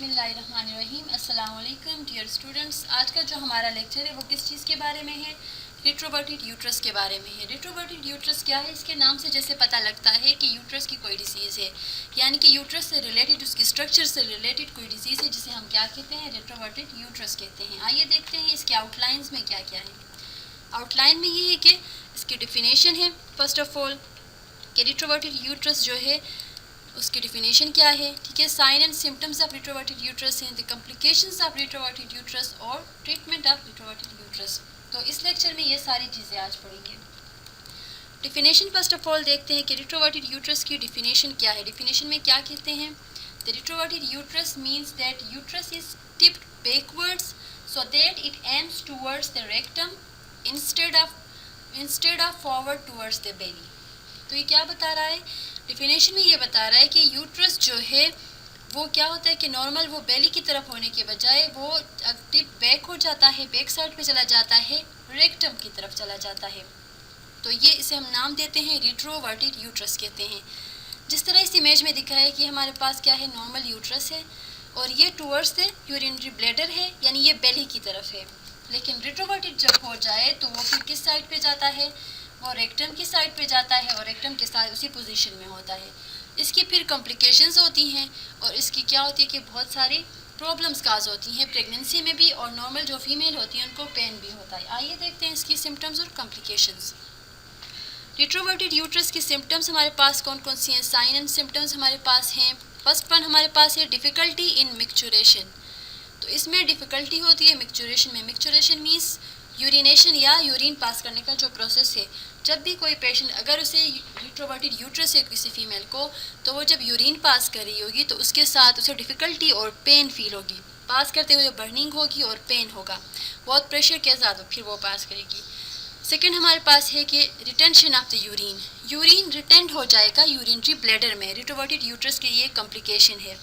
बिस्मिल्लाहिर्रहमानिर्रहीम। अस्सलाम वालेकुम डियर स्टूडेंट्स। आज का जो हमारा लेक्चर है वो किस चीज़ के बारे में है? रिट्रोवर्टेड यूट्रस के बारे में है। रिट्रोवर्टेड यूट्रस क्या है? इसके नाम से जैसे पता लगता है कि यूट्रस की कोई डिसीज़ है, यानी कि यूट्रस से रिलेटेड, उसकी स्ट्रक्चर से रिलेटेड कोई डिसीज़ है जिसे हम क्या कहते हैं? रिट्रोवर्टेड यूट्रस कहते हैं। आइए देखते हैं इसके आउटलाइंस में क्या क्या है। आउटलाइन में ये है कि इसकी डिफिनेशन है फर्स्ट ऑफ ऑल कि रिट्रोवर्टेड यूट्रस जो है उसकी डिफिनेशन क्या है, ठीक है। Sign and symptoms of retroverted uterus हैं, the complications of retroverted uterus और ट्रीटमेंट ऑफ रिट्रोवर्टेड यूट्रस। तो इस लेक्चर में ये सारी चीज़ें आज पढ़ेंगे। डिफिनेशन फर्स्ट ऑफ ऑल देखते हैं कि रिट्रोवर्टेड यूट्रस की डिफिनेशन क्या है। डिफिनेशन में क्या कहते हैं? The retroverted uterus means that uterus is tipped backwards so that it aims towards the rectum instead of forward towards the belly. तो ये क्या बता रहा है? डिफिनेशन में ये बता रहा है कि यूट्रस जो है वो क्या होता है कि नॉर्मल वो बेली की तरफ होने के बजाय वो टिप बैक हो जाता है, बैक साइड पे चला जाता है, रेक्टम की तरफ चला जाता है। तो ये इसे हम नाम देते हैं रिट्रोवर्टेड यूट्रस कहते हैं। जिस तरह इस इमेज में दिखा है कि हमारे पास क्या है, नॉर्मल यूट्रस है और ये टूवर्ड्स द यूरिनरी ब्लैडर है, यानी ये बेली की तरफ है। लेकिन रिट्रोवर्टेड जब हो जाए तो वो फिर किस साइड पे जाता है? वो रेक्टम की साइड पे जाता है और रेक्टम के साथ उसी पोजीशन में होता है। इसकी फिर कॉम्प्लिकेशंस होती हैं और इसकी क्या होती है कि बहुत सारी प्रॉब्लम्स काज होती हैं प्रेगनेंसी में भी, और नॉर्मल जो फीमेल होती हैं उनको पेन भी होता है। आइए देखते हैं इसकी सिम्टम्स और कॉम्प्लिकेशंस। रिट्रोवर्टेड यूट्रस की सिम्टम्स हमारे पास कौन कौन सी हैं? साइन एंड सिम्टम्स हमारे पास हैं। फर्स्ट वन हमारे पास है डिफ़िकल्टी इन मिक्चुरेशन। तो इसमें डिफ़िकल्टी होती है मिक्चुरेशन में। मिक्चुरेशन मीन्स यूरिनेशन या यूरिन पास करने का जो प्रोसेस है। जब भी कोई पेशेंट, अगर उसे रिट्रोवर्टेड यूट्रस है किसी फीमेल को, तो वो जब यूरिन पास कर रही होगी तो उसके साथ उसे डिफ़िकल्टी और पेन फील होगी। पास करते हुए बर्निंग होगी और पेन होगा, बहुत प्रेशर के साथ फिर वो पास करेगी। सेकेंड हमारे पास है कि retention of the urine retained हो जाएगा यूरिनरी ब्लैडर में। रिट्रोवर्टेड यूट्रस की ये कॉम्प्लिकेशन है।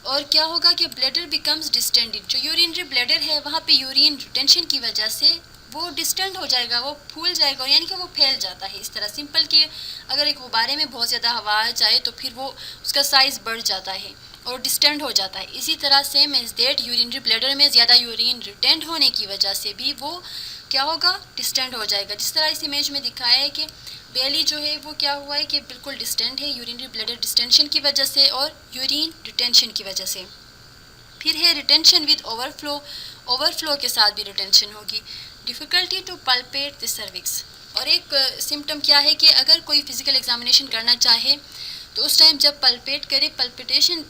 और क्या होगा कि ब्लैडर बिकम्स डिस्टेंडेड। जो यूरिनरी ब्लैडर है वहाँ पे यूरिन रिटेंशन की वजह से वो डिस्टेंड हो जाएगा, वो फूल जाएगा, यानी कि वो फैल जाता है। इस तरह सिंपल कि अगर एक गुब्बारे में बहुत ज़्यादा हवा आ जाए तो फिर वो उसका साइज़ बढ़ जाता है और डिस्टेंड हो जाता है। इसी तरह same as that urinary bladder में ज़्यादा यूरिन रिटेंड होने की वजह से भी वो क्या होगा, डिस्टेंड हो जाएगा। जिस तरह इस इमेज में दिखाया है कि बेली जो है वो क्या हुआ है कि बिल्कुल डिस्टेंड है यूरिनरी ब्लैडर डिस्टेंशन की वजह से और यूरिन रिटेंशन की वजह से। फिर है रिटेंशन विद ओवरफ्लो के साथ भी रिटेंशन होगी। Difficulty to palpate the cervix. और एक सिम्टम क्या है कि अगर कोई फिज़िकल एग्जामिनेशन करना चाहे तो उस टाइम जब पल्पेट करे,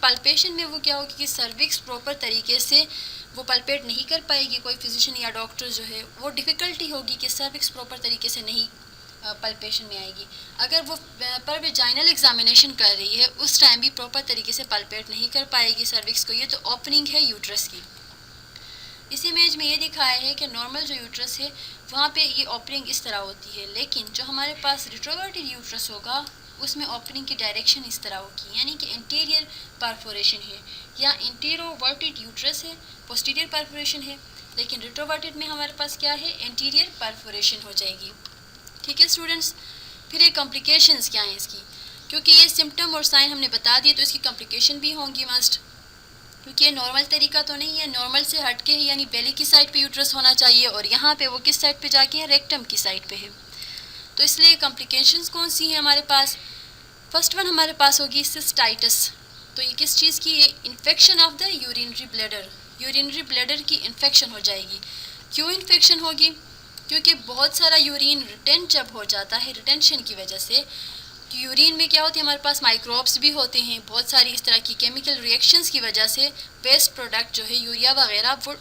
पल्पेशन में वो क्या होगी कि सर्विक्स प्रॉपर तरीके से वो पल्पेट नहीं कर पाएगी। कोई फिजिशियन या डॉक्टर जो है वो डिफ़िकल्टी होगी कि सर्विक्स प्रॉपर तरीके से नहीं पल्पेशन में आएगी। अगर वो पर वेजाइनल एग्जामिनेशन कर रही है उस टाइम भी प्रॉपर तरीके से पल्पेट नहीं कर पाएगी सर्विक्स को। ये तो ओपनिंग है यूट्रस की। इस इमेज में ये दिखाया है कि नॉर्मल जो यूट्रस है वहाँ पे ये ओपनिंग इस तरह होती है, लेकिन जो हमारे पास रिट्रोवर्टेड यूट्रस होगा उसमें ओपनिंग की डायरेक्शन इस तरह होगी, यानी कि इंटीरियर परफोरेशन है। या इंटीरोवर्टेड यूट्रस है, पोस्टीरियर परफोरेशन है, लेकिन रिट्रोवर्टेड में हमारे पास क्या है, इंटीरियर परफोरेशन हो जाएगी। ठीक है स्टूडेंट्स। फिर ये कॉम्प्लिकेशंस क्या हैं इसकी, क्योंकि ये सिम्टम और साइन हमने बता दिए तो इसकी कॉम्प्लिकेशन भी होंगी मस्ट, क्योंकि ये नॉर्मल तरीका तो नहीं है, नॉर्मल से हट के है, यानी बेली की साइड पे यूट्रस होना चाहिए और यहाँ पे वो किस साइड पे जाके है, रेक्टम की साइड पे है। तो इसलिए कॉम्प्लिकेशंस कौन सी हैं हमारे पास? फर्स्ट वन हमारे पास होगी सिस्टाइटिस। तो ये किस चीज़ की? ये infection of the urinary bladder. Urinary bladder की इन्फेक्शन हो जाएगी। क्यों इन्फेक्शन होगी? क्योंकि बहुत सारा यूरिन रिटेंट जब हो जाता है रिटेंशन की वजह से, तो यूरिन में क्या होती है, हमारे पास माइक्रोब्स भी होते हैं, बहुत सारी इस तरह की केमिकल रिएक्शंस की वजह से वेस्ट प्रोडक्ट जो है यूरिया वगैरह वो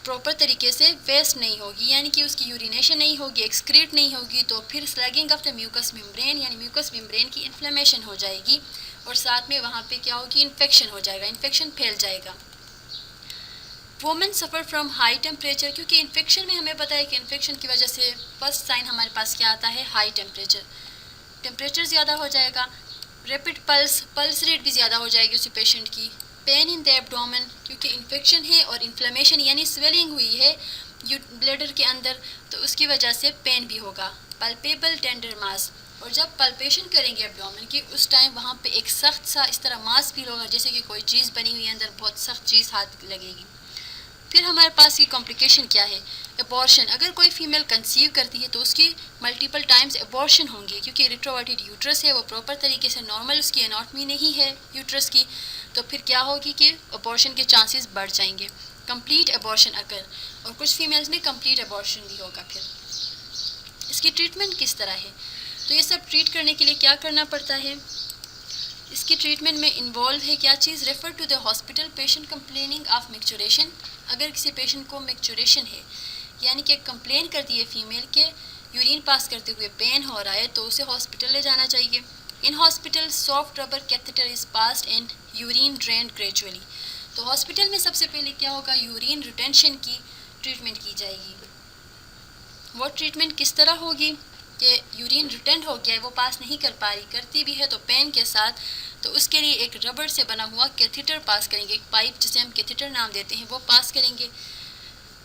प्रॉपर तरीके से वेस्ट नहीं होगी, यानी कि उसकी यूरिनेशन नहीं होगी, एक्सक्रीट नहीं होगी, तो फिर sloughing of the mucous membrane, यानी म्यूकस मेम्ब्रेन की इन्फ्लेमेशन हो जाएगी और साथ में वहाँ पे क्या होगी, इन्फेक्शन हो जाएगा, इन्फेक्शन फैल जाएगा। Women suffer from high temperature, क्योंकि इन्फेक्शन में हमें पता है कि इन्फेक्शन की वजह से फर्स्ट साइन हमारे पास क्या आता है, हाई टेम्परेचर ज़्यादा हो जाएगा। रैपिड पल्स रेट भी ज़्यादा हो जाएगी उसी पेशेंट की। पेन इन द एब्डोमेन, क्योंकि इन्फेक्शन है और इन्फ्लेमेशन यानी स्वेलिंग हुई है ब्लैडर के अंदर, तो उसकी वजह से पेन भी होगा। पल्पेबल टेंडर मास, और जब पल्पेशन करेंगे एब्डोमेन की उस टाइम वहाँ पे एक सख्त सा इस तरह मास फील होगा, जैसे कि कोई चीज़ बनी हुई है अंदर, बहुत सख्त चीज़ हाथ लगेगी। फिर हमारे पास की कॉम्प्लिकेशन क्या है, एबॉर्शन। अगर कोई फीमेल कंसीव करती है तो उसकी मल्टीपल टाइम्स एबॉर्शन होंगे, क्योंकि रिट्रोवर्टेड यूट्रस है, वो प्रॉपर तरीके से नॉर्मल उसकी एनाटॉमी नहीं है यूट्रस की। तो फिर क्या होगी कि एबॉर्शन के चांसेस बढ़ जाएंगे, कंप्लीट एबॉर्शन अगर, और कुछ फीमेल्स में कंप्लीट एबॉर्शन भी होगा। फिर इसकी ट्रीटमेंट किस तरह है, तो ये सब ट्रीट करने के लिए क्या करना पड़ता है, इसकी ट्रीटमेंट में इन्वॉल्व है क्या चीज़, refer to the hospital patient complaining of micturition. अगर किसी पेशेंट को मिक्चुरेशन है, यानी कि कंप्लेन करती है फीमेल के यूरिन पास करते हुए पेन हो रहा है, तो उसे हॉस्पिटल ले जाना चाहिए। In hospital soft rubber catheter is passed and urine drained gradually. तो हॉस्पिटल में सबसे पहले क्या होगा, यूरिन रिटेंशन की ट्रीटमेंट की जाएगी। वो ट्रीटमेंट किस तरह होगी कि यूरिन रिटेंड हो गया है, वो पास नहीं कर पा रही, करती भी है तो पेन के साथ, तो उसके लिए एक रबर से बना हुआ कैथेटर पास करेंगे, एक पाइप जिसे हम कैथेटर नाम देते हैं, वो पास करेंगे।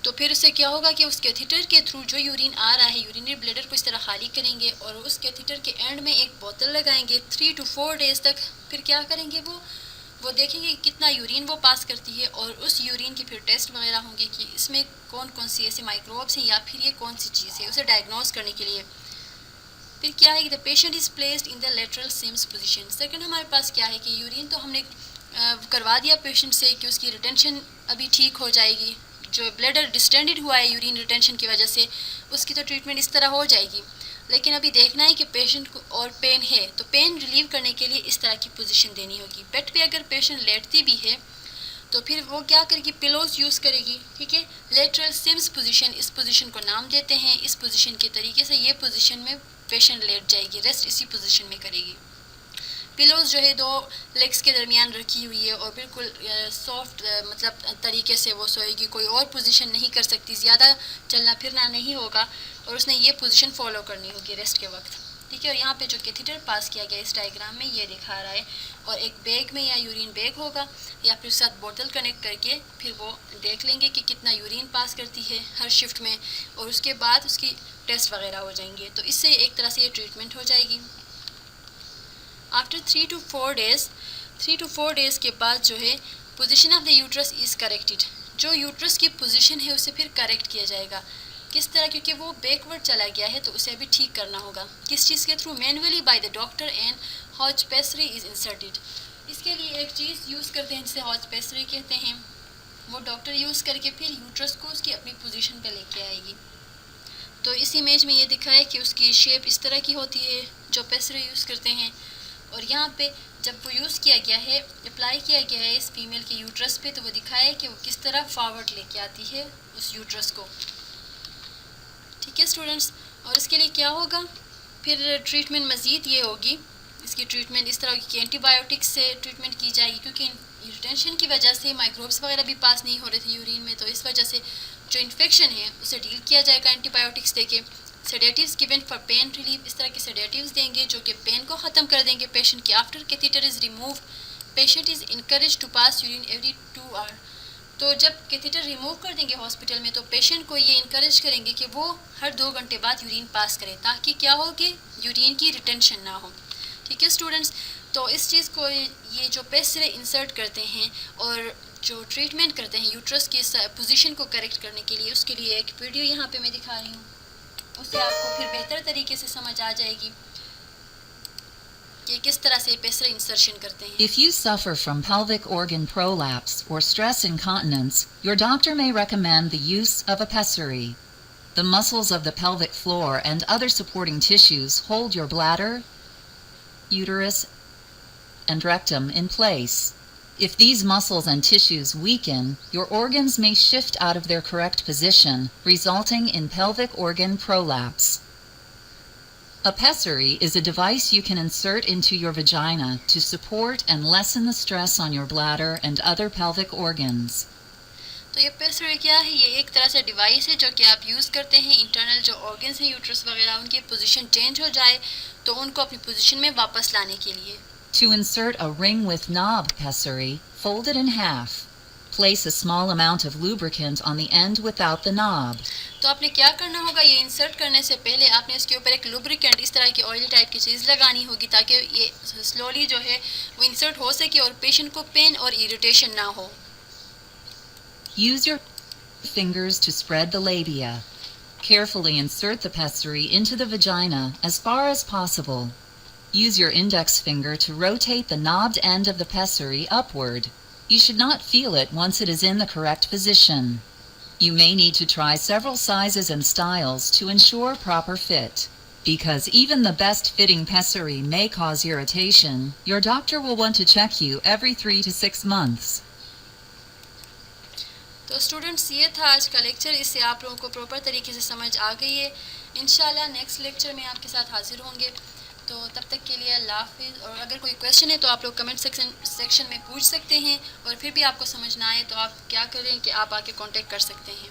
तो फिर उससे क्या होगा कि उस कैथेटर के थ्रू जो यूरिन आ रहा है, यूरिनरी ब्लैडर को इस तरह खाली करेंगे और उस कैथेटर के एंड में एक बोतल लगाएंगे 3 to 4 डेज़ तक। फिर क्या करेंगे, वो देखेंगे कितना यूरिन वो पास करती है, और उस यूरिन के फिर टेस्ट वगैरह होंगे कि इसमें कौन कौन सी ऐसे माइक्रोब्स हैं या फिर ये कौन सी चीज़ है, उसे डायग्नोज करने के लिए। फिर क्या है कि the patient is placed in the lateral Sims position. Second हमारे पास क्या है कि यूरिन तो हमने करवा दिया पेशेंट से कि उसकी रिटेंशन अभी ठीक हो जाएगी, जो ब्लैडर डिस्टेंडेड हुआ है यूरिन रिटेंशन की वजह से, उसकी तो ट्रीटमेंट इस तरह हो जाएगी। लेकिन अभी देखना है कि पेशेंट को और पेन है, तो पेन रिलीव करने के लिए इस तरह की पोजीशन देनी होगी। बेड पे अगर पेशेंट लेटती भी है तो फिर वो क्या करेगी, पिलोज यूज़ करेगी, ठीक है। लेटरल सिम्स पोजीशन, इस पोजीशन को नाम देते हैं। इस पोजीशन के तरीके से ये पोजीशन में पेशेंट लेट जाएगी, रेस्ट इसी पोजीशन में करेगी। पिलोज जो है 2 लेग्स के दरमियान रखी हुई है और बिल्कुल सॉफ्ट मतलब तरीके से वो सोएगी, कोई और पोजीशन नहीं कर सकती, ज़्यादा चलना फिरना नहीं होगा, और उसने ये पोजीशन फॉलो करनी होगी रेस्ट के वक्त, ठीक है। और यहाँ पे जो कैथेटर पास किया गया इस डायग्राम में ये दिखा रहा है, और एक बैग में या यूरिन बैग होगा या फिर साथ बोतल कनेक्ट करके फिर वो देख लेंगे कि कितना यूरिन पास करती है हर शिफ्ट में, और उसके बाद उसकी टेस्ट वगैरह हो जाएंगे। तो इससे एक तरह से ये ट्रीटमेंट हो जाएगी। आफ्टर 3 to 4 डेज़ के बाद जो है position of the uterus is corrected. जो यूट्रस की पोजीशन है उसे फिर करेक्ट किया जाएगा। किस तरह, क्योंकि वो बैकवर्ड चला गया है तो उसे अभी ठीक करना होगा। किस चीज़ के through, manually by the doctor and Hodge pessary is inserted. इसके लिए एक चीज़ यूज़ करते हैं जिसे हॉज पेसरी कहते हैं, वो डॉक्टर यूज़ करके फिर यूट्रस को उसकी अपनी पोजीशन पे लेके आएगी। तो इस इमेज में ये दिखा है कि उसकी शेप इस तरह की होती है जो पेसरी यूज़ करते हैं, और यहाँ पे जब वो यूज़ किया गया है, अप्लाई किया गया है इस फीमेल के यूट्रस पे, तो वो दिखाया है कि वो किस तरह फॉरवर्ड लेके आती है उस यूट्रस को, ठीक है स्टूडेंट्स। और इसके लिए क्या होगा, फिर ट्रीटमेंट मज़ीद ये होगी, इसकी ट्रीटमेंट इस तरह होगी कि एंटीबायोटिक्स से ट्रीटमेंट की जाएगी, क्योंकि रिटेंशन की वजह से माइक्रोब्स वगैरह भी पास नहीं हो रहे थे यूरिन में, तो इस वजह से जो इन्फेक्शन है उसे डील किया जाएगा एंटीबायोटिक्स देके। Sedatives given for pain relief, इस तरह के सेडेटिव्स देंगे जो कि पेन को ख़त्म कर देंगे पेशेंट की। After catheter is remove patient is encourage to pass urine every 2 hour. तो जब कैथेटर रिमूव कर देंगे हॉस्पिटल में तो पेशेंट को ये इनकरेज करेंगे कि वो हर 2 घंटे बाद यूरिन पास करें, ताकि क्या हो कि यूरिन की रिटेंशन ना हो, ठीक है स्टूडेंट्स। तो इस चीज़ को ये जो पेसरे इंसर्ट करते हैं और जो ट्रीटमेंट करते हैं यूट्रस की पोजीशन को करेक्ट करने के लिए, उसके लिए एक वीडियो यहाँ पे मैं दिखा रही हूँ, उससे आपको फिर बेहतर तरीके से समझ आ जाएगी कि किस तरह से पेसरे इंसर्शन करते हैं। If you suffer from pelvic organ prolapse or stress incontinence, your doctor may recommend the use of a pessary. The muscles of the pelvic floor and other supporting tissues hold your bladder, uterus, and rectum in place. If these muscles and tissues weaken, your organs may shift out of their correct position, resulting in pelvic organ prolapse. A pessary is a device you can insert into your vagina to support and lessen the stress on your bladder and other pelvic organs. तो ये pessary क्या है, ये एक तरह से device है जो कि आप यूज़ करते हैं, इंटरनल जो ऑर्गन्स हैं यूट्रस वगैरह, उनकी पोजीशन चेंज हो जाए तो उनको अपनी पोजीशन में वापस लाने के लिए। To insert a ring with knob pessary, fold it in half. place a small amount of lubricant on the end without the knob. तो आपने क्या करना होगा, ये इंसर्ट करने से पहले आपने इसके ऊपर एक लुब्रिकेंट इस तरह की ऑयली टाइप की चीज़ लगानी होगी ताकि ये स्लोली जो है वो इंसर्ट हो सके और पेशेंट को पेन और इरिटेशन ना हो. Use your fingers to spread the labia. Carefully insert the pessary into the vagina as far as possible. Use your index finger to rotate the knobbed end of the pessary upward. You should not feel it once it is in the correct position. You may need to try several sizes and styles to ensure proper fit. Because even the best fitting pessary may cause irritation, your doctor will want to check you every 3 to 6 months. तो students, ये था आज का lecture. इससे आप लोगों को proper तरीके से समझ आ गई है. इंशाल्लाह नेक्स्ट लेक्चर में आपके साथ हाजिर होंगे. तो तब तक के लिए अल्लाह हाफिज़. और अगर कोई क्वेश्चन है तो आप लोग कमेंट सेक्शन में पूछ सकते हैं. और फिर भी आपको समझ ना आए तो आप क्या करें कि आप आके कांटेक्ट कर सकते हैं.